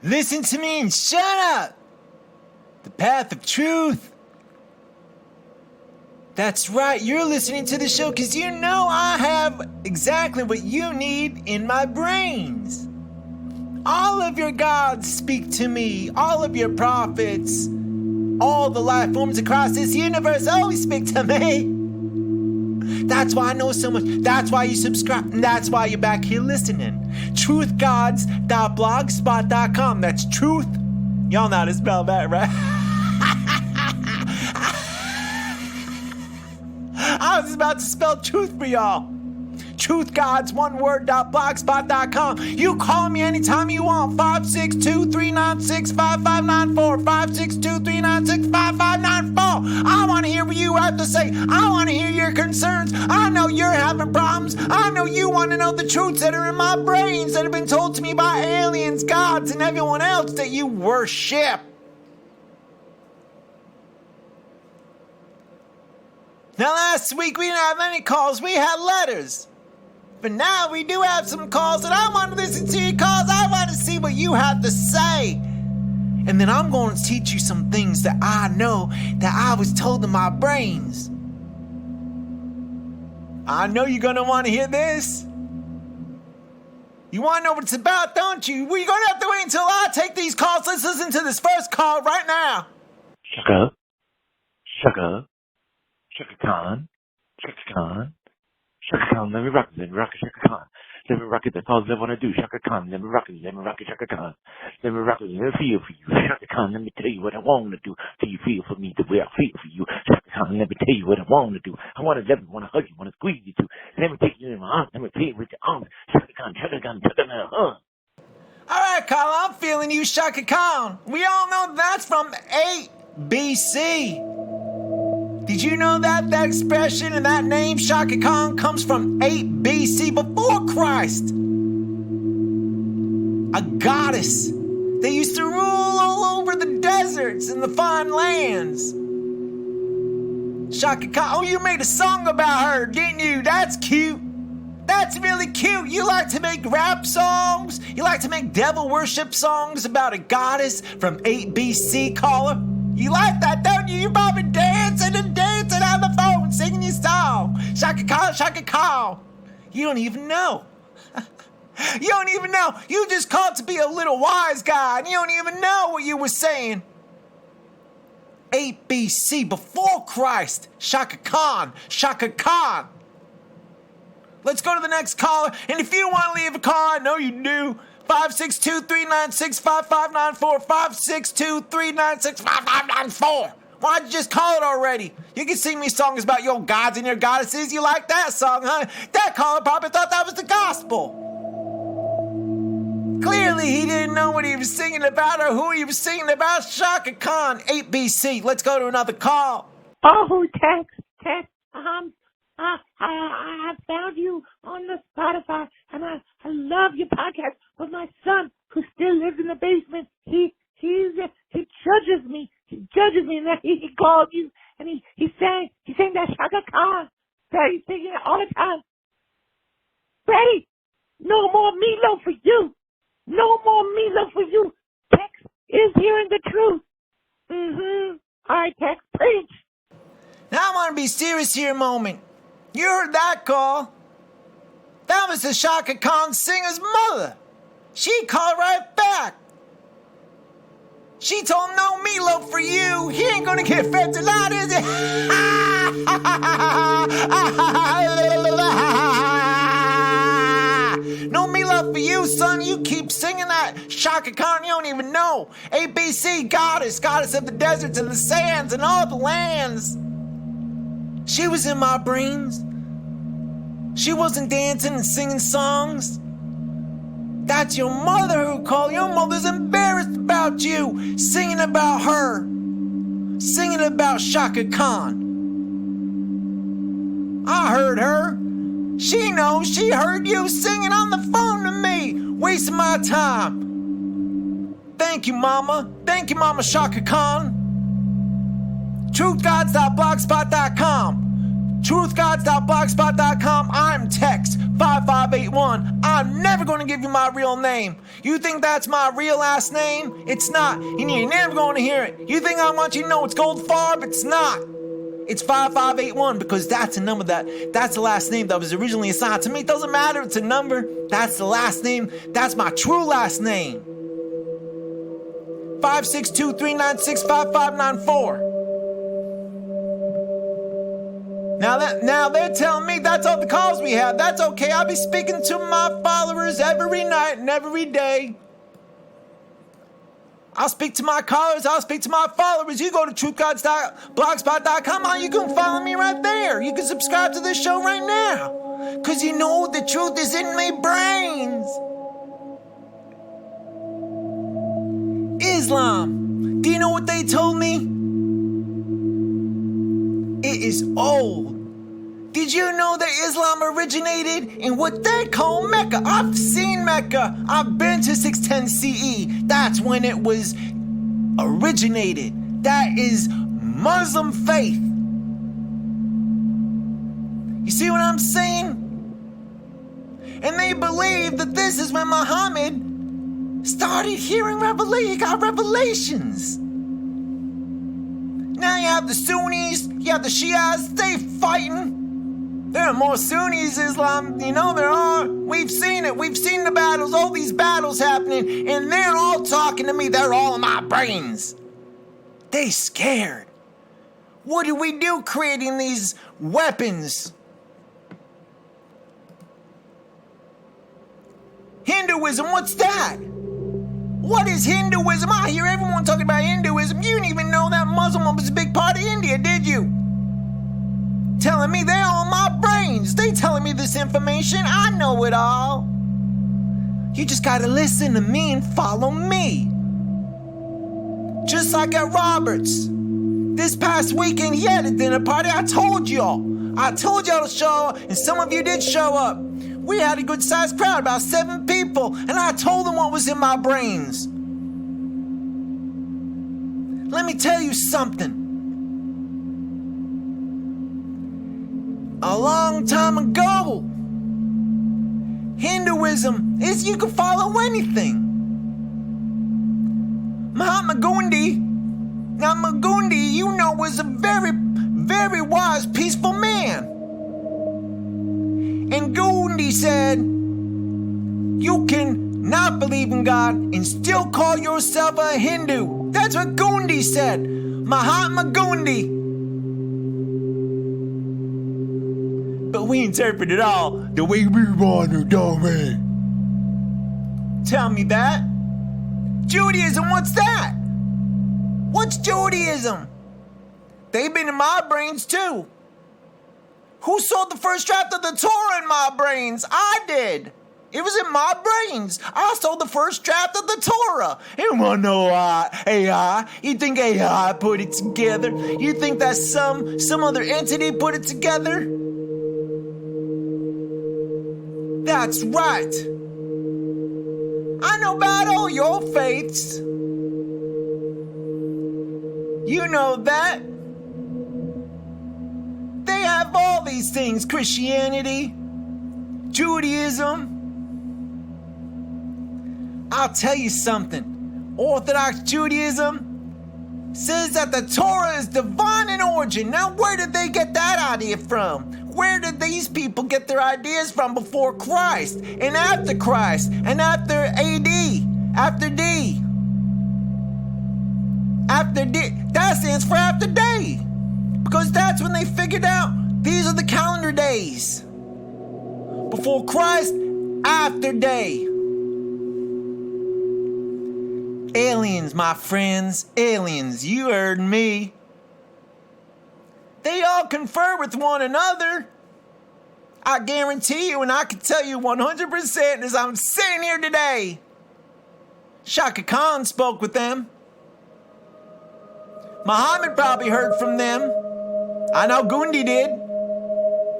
Listen to me and shut up. The path of truth. That's right, you're listening to the show because you know I have exactly what you need in my brains. All of your gods speak to me. All of your prophets. All the life forms across this universe always speak to me. That's why I know so much. That's why you subscribe. And that's why you're back here listening. Truthgods.blogspot.com. That's truth. Y'all know how to spell that, right? I was about to spell truth for y'all. Truthgods, one word.blogspot.com. You call me anytime you want. 562-396-5594. 562-396-5594. I want to hear what you have to say. I want to hear your concerns. I know you're having problems. I know you want to know the truths that are in my brains that have been told to me by aliens, gods, and everyone else that you worship. Now, last week we didn't have any calls. We had letters. But now we do have some calls, and I want to listen to your calls. I want to see what you have to say. And then I'm going to teach you some things that I know that I was told in my brains. I know you're going to want to hear this. You want to know what it's about, don't you? Well, you're going to have to wait until I take these calls. Let's listen to this first call right now. Chakka. Chakka. Chakka Khan. Chakka Khan. Chakka Khan, let me rock it, Chakka Khan. Let me rock it, that's all I want to do, Chakka Khan. Let me rock it, Chakka Khan. Let me rock it, let me feel for you, Chakka Khan. Let me tell you what I want to do, till you feel for me the way I feel for you, Chakka Khan. Let me tell you what I want to do. I want to love you, want to hug you, want to squeeze you too. Let me take you in my arms, let me play with your arms, Chakka Khan, Chakka Khan, Chakka Khan, All right, Kyle, I'm feeling you, Chakka Khan. We all know that's from 8 BC. Did you know that expression and that name, Chakka Khan, comes from 8 BC, before Christ? A goddess. They used to rule all over the deserts and the fine lands. Chakka Khan, oh, you made a song about her, didn't you? That's cute. That's really cute. You like to make rap songs? You like to make devil worship songs about a goddess from 8 BC, caller? You like that, don't you? You're probably dancing and dancing on the phone, singing your song. Chakka Khan, Chakka Khan. You don't even know. You don't even know. You just called to be a little wise guy, and you don't even know what you were saying. 8 BC, before Christ. Chakka Khan, Chakka Khan. Let's go to the next caller, and if you want to leave a call, I know you do. 562-396-5594. 562-396-5594. Why'd you just call it already? You can sing me songs about your gods and your goddesses. You like that song, huh? That caller probably thought that was the gospel. Clearly, he didn't know what he was singing about or who he was singing about. Chakka Khan, 8 BC. Let's go to another call. Oh, Tex, I found you on the Spotify, and I love your podcast. But my son, who still lives in the basement, he judges me. He judges me, and he called you, and he sang that Chakka Khan. That he's singing it all the time. Betty, no more meatloaf for you. No more meatloaf for you. Tex is hearing the truth. All right, Tex, preach. Now I want to be serious here a moment. You heard that call. That was the Chakka Khan singer's mother. She called right back. She told him no meatloaf for you. He ain't gonna get fed tonight, is he? No meatloaf for you, son. You keep singing that Chakka Khan. You don't even know. ABC, goddess of the deserts and the sands and all the lands. She was in my brains. She wasn't dancing and singing songs. That's your mother who called. Your mother's embarrassed about you. Singing about her. Singing about Chakka Khan. I heard her. She knows she heard you singing on the phone to me. Wasting my time. Thank you, Mama. Thank you, Mama Chakka Khan. Truthgods.blogspot.com. truthgods.blogspot.com. I'm text 5581. I'm never going to give you my real name. You think that's my real last name? It's not, and you're never going to hear it. You think I want you to know it's Goldfarb? It's not. It's 5581 because that's a number that's the last name that was originally assigned to me. It doesn't matter, it's a number. That's the last name. That's my true last name. 562-396-5594. Now they're telling me that's all the calls we have. That's okay. I'll be speaking to my followers every night and every day. I'll speak to my callers. I'll speak to my followers. You go to truthgods.blogspot.com. You can follow me right there. You can subscribe to this show right now. Because you know the truth is in my brains. Islam. Do you know what they told me? It is old. Did you know that Islam originated in what they call Mecca? I've seen Mecca. I've been to 610 CE. That's when it was originated. That is Muslim faith. You see what I'm saying? And they believe that this is when Muhammad started hearing revelation. He got revelations. Now you have the Sunnis, you have the Shias, they fighting. There are more Sunnis, Islam, you know there are. We've seen it, we've seen the battles, all these battles happening, and they're all talking to me, they're all in my brains. They scared. What do we do creating these weapons? Hinduism, what's that? What is Hinduism? I hear everyone talking about Hinduism. You didn't even know that Muslim was a big part of India, did you? Telling me they're all in my brains. They telling me this information. I know it all. You just gotta listen to me and follow me. Just like at Roberts. This past weekend, he had a dinner party. I told y'all to show up, and some of you did show up. We had a good-sized crowd, about 7 people, and I told them what was in my brains. Let me tell you something. A long time ago, Hinduism is you can follow anything. Mahatma Gandhi, you know, was a very, very wise, peaceful man. And Gandhi said, you can not believe in God and still call yourself a Hindu. That's what Gandhi said. Mahatma Gandhi. But we interpret it all the way we want to, don't we? Tell me that. Judaism, what's that? What's Judaism? They've been in my brains too. Who saw the first draft of the Torah in my brains? I did. It was in my brains. I saw the first draft of the Torah. You wanna know AI? You think AI put it together? You think that some other entity put it together? That's right. I know about all your faiths. You know that. They have all these things. Christianity, Judaism. I'll tell you something. Orthodox Judaism says that the Torah is divine in origin. Now, where did they get that idea from? Where did these people get their ideas from before Christ and after Christ and after AD, after D? After D, that stands for after day. Because that's when they figured out these are the calendar days. Before Christ, after day. Aliens, my friends, aliens, you heard me. They all confer with one another. I guarantee you, and I can tell you 100% as I'm sitting here today, Chakka Khan spoke with them. Muhammad probably heard from them. I know Gandhi did.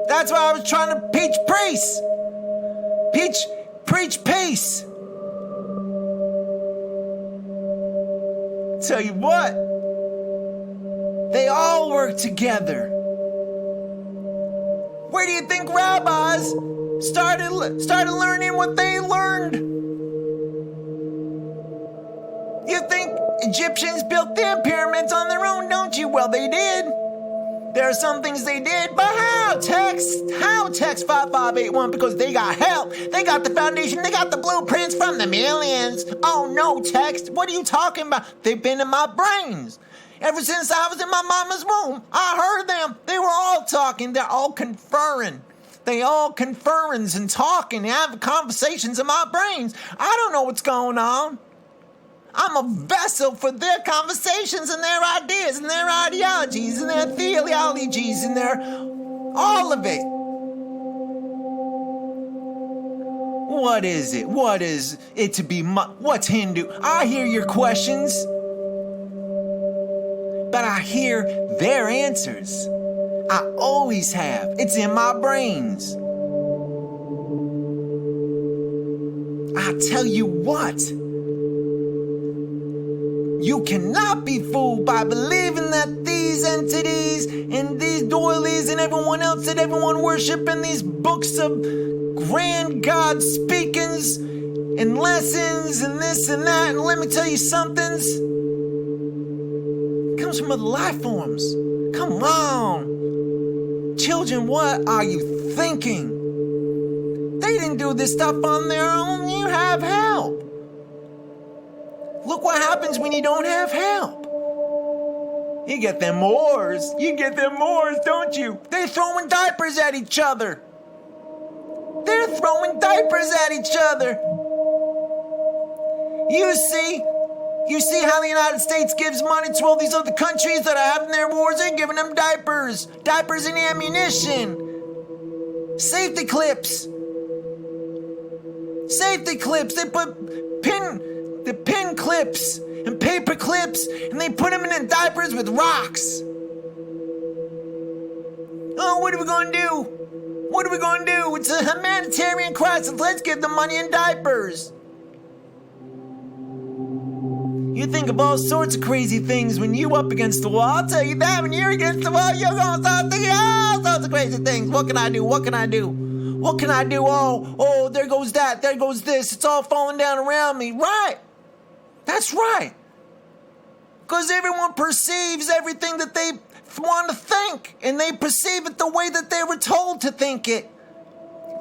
That's why I was trying to preach peace. Preach peace. Tell you what, they all work together. rabbis started learning what they learned. You think Egyptians built their pyramids on their own, don't you? Well, they did. There are some things they did, but how? Text 5581, because they got help. They got the foundation. They got the blueprints from the millions. Oh, no, text. What are you talking about? They've been in my brains. Ever since I was in my mama's womb, I heard them. They were all talking. They're all conferring. They all conferring and talking and having conversations in my brains. I don't know what's going on. I'm a vessel for their conversations and their ideas and their ideologies and their theologies and their all of it. What is it? What is it to be? What's Hindu? I hear your questions, but I hear their answers. I always have. It's in my brains. I tell you what. You cannot be fooled by believing that these entities and these doilies and everyone else that everyone worship in these books of grand God speakings and lessons and this and that. And let me tell you something. It comes from other life forms. Come on. Children, what are you thinking? They didn't do this stuff on their own. You have help. Look what happens when you don't have help. You get them wars. You get them wars, don't you? They're throwing diapers at each other. They're throwing diapers at each other. You see how the United States gives money to all these other countries that are having their wars? They're giving them diapers and ammunition. Safety clips. They put pin clips and paper clips, and they put them in the diapers with rocks. Oh, what are we going to do? What are we going to do? It's a humanitarian crisis. Let's give them money in diapers. You think of all sorts of crazy things when you up against the wall. I'll tell you that. When you're against the wall, you're going to start thinking all sorts of crazy things. What can I do? What can I do? What can I do? Oh, there goes that. There goes this. It's all falling down around me. Right. That's right. Because everyone perceives everything that they want to think, and they perceive it the way that they were told to think it.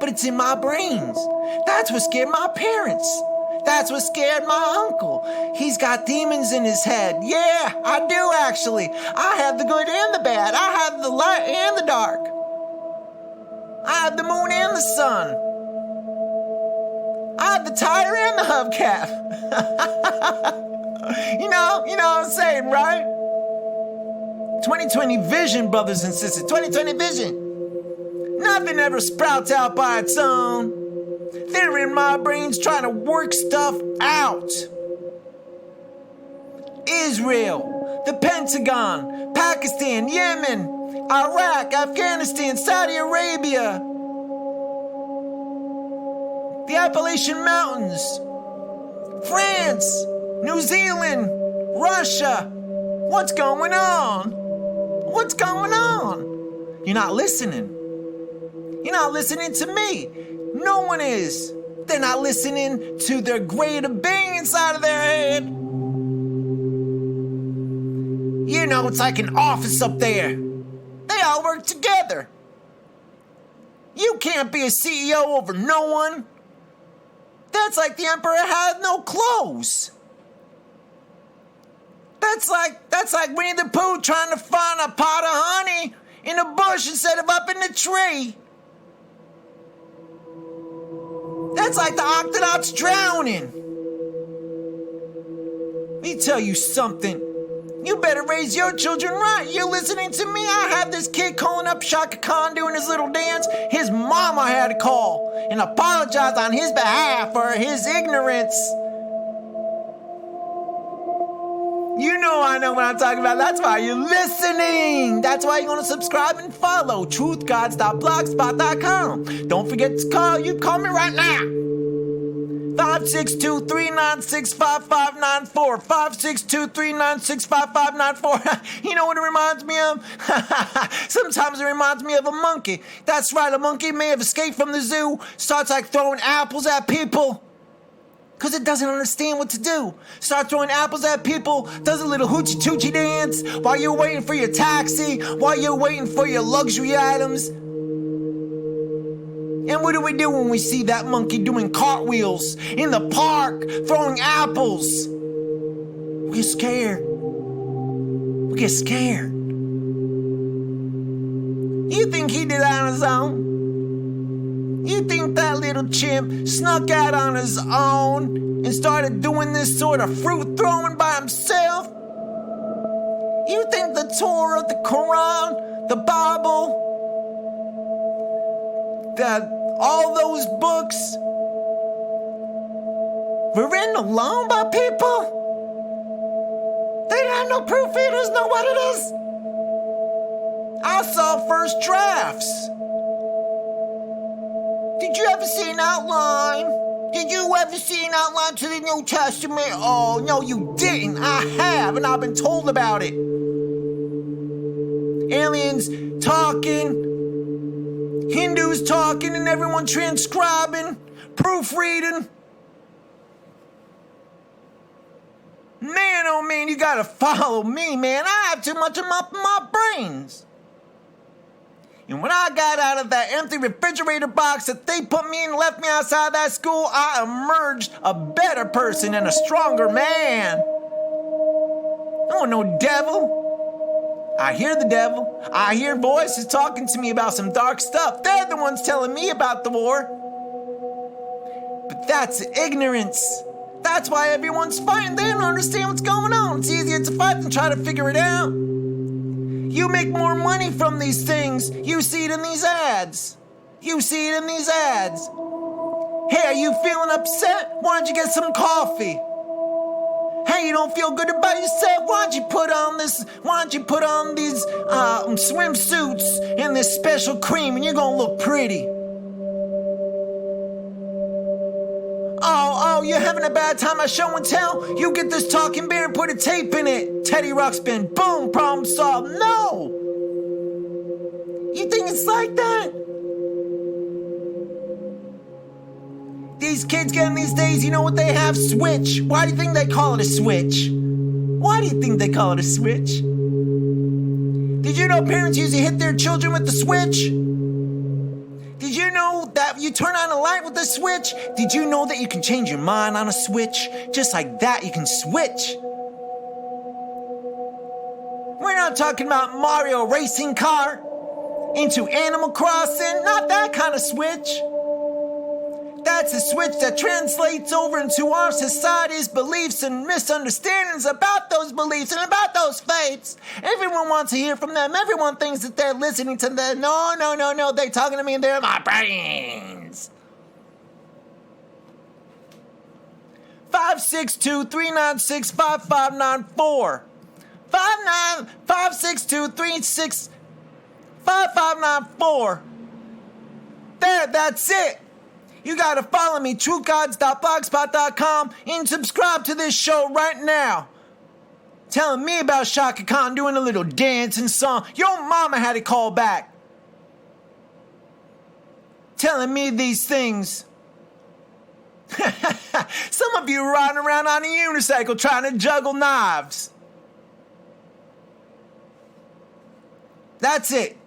But it's in my brains. That's what scared my parents. That's what scared my uncle. He's got demons in his head. Yeah, I do actually. I have the good and the bad. I have the light and the dark. I have the moon and the sun. I have the tire and the hubcap. You know what I'm saying, right? 2020 vision, brothers and sisters. 2020 vision. Nothing ever sprouts out by its own. They're in my brains trying to work stuff out. Israel, the Pentagon, Pakistan, Yemen, Iraq, Afghanistan, Saudi Arabia, the Appalachian Mountains, France, New Zealand, Russia. What's going on? What's going on? You're not listening. You're not listening to me. No one is. They're not listening to their greater being inside of their head. You know, it's like an office up there. They all work together. You can't be a CEO over no one. That's like the emperor had no clothes. That's like Winnie the Pooh trying to find a pot of honey in a bush instead of up in the tree. That's like the octonauts drowning. Let me tell you something. You better raise your children right. You're listening to me? I had this kid calling up Chakka Khan doing his little dance. His mama had to call and apologize on his behalf for his ignorance. You know I know what I'm talking about. That's why you're listening. That's why you're going to subscribe and follow truthgods.blogspot.com. Don't forget to call. You call me right now. 562-396-5594. 562-396-5594. You know what it reminds me of? Sometimes it reminds me of a monkey. That's right, a monkey may have escaped from the zoo, starts like throwing apples at people. Because it doesn't understand what to do. Start throwing apples at people, does a little hoochie toochie dance while you're waiting for your taxi, while you're waiting for your luxury items. And what do we do when we see that monkey doing cartwheels in the park, throwing apples? We get scared. We get scared. You think he did that on his own? You think that little chimp snuck out on his own and started doing this sort of fruit throwing by himself? You think the Torah, the Quran, the Bible, all those books were written alone by people? They have no proof readers know what it is. I saw first drafts. Did you ever see an outline? Did you ever see an outline to the New Testament? Oh, no, you didn't. I have, and I've been told about it. Aliens talking, Hindus talking, and everyone transcribing, proofreading. Man, oh man, you gotta follow me, man. I have too much in my brains. And when I got out of that empty refrigerator box that they put me in and left me outside that school, I emerged a better person and a stronger man. Oh, no devil. I hear the devil. I hear voices talking to me about some dark stuff. They're the ones telling me about the war. But that's ignorance. That's why everyone's fighting. They don't understand what's going on. It's easier to fight than try to figure it out. You make more money from these things. You see it in these ads. You see it in these ads. Hey, are you feeling upset? Why don't you get some coffee? Hey, you don't feel good about yourself? Why don't you put on these swimsuits and this special cream and you're gonna look pretty? Oh, you're having a bad time at show and tell? You get this talking bear and put a tape in it. Teddy Ruxpin, boom, problem solved. No! You think it's like that? These kids getting these days, you know what they have? Switch. Why do you think they call it a switch? Why do you think they call it a switch? Did you know parents usually hit their children with the switch? Did you know that you turn on a light with a switch? Did you know that you can change your mind on a switch? Just like that, you can switch. We're not talking about Mario racing car into Animal Crossing, not that kind of switch. That's a switch that translates over into our society's beliefs and misunderstandings about those beliefs and about those faiths. Everyone wants to hear from them. Everyone thinks that they're listening to them. No. They're talking to me and they're my brains. 562-396-5594. 562-396-5594. That's it. You gotta follow me, truegods.blogspot.com, and subscribe to this show right now. Telling me about Chakka Khan doing a little dancing song. Your mama had to call back. Telling me these things. Some of you are riding around on a unicycle trying to juggle knives. That's it.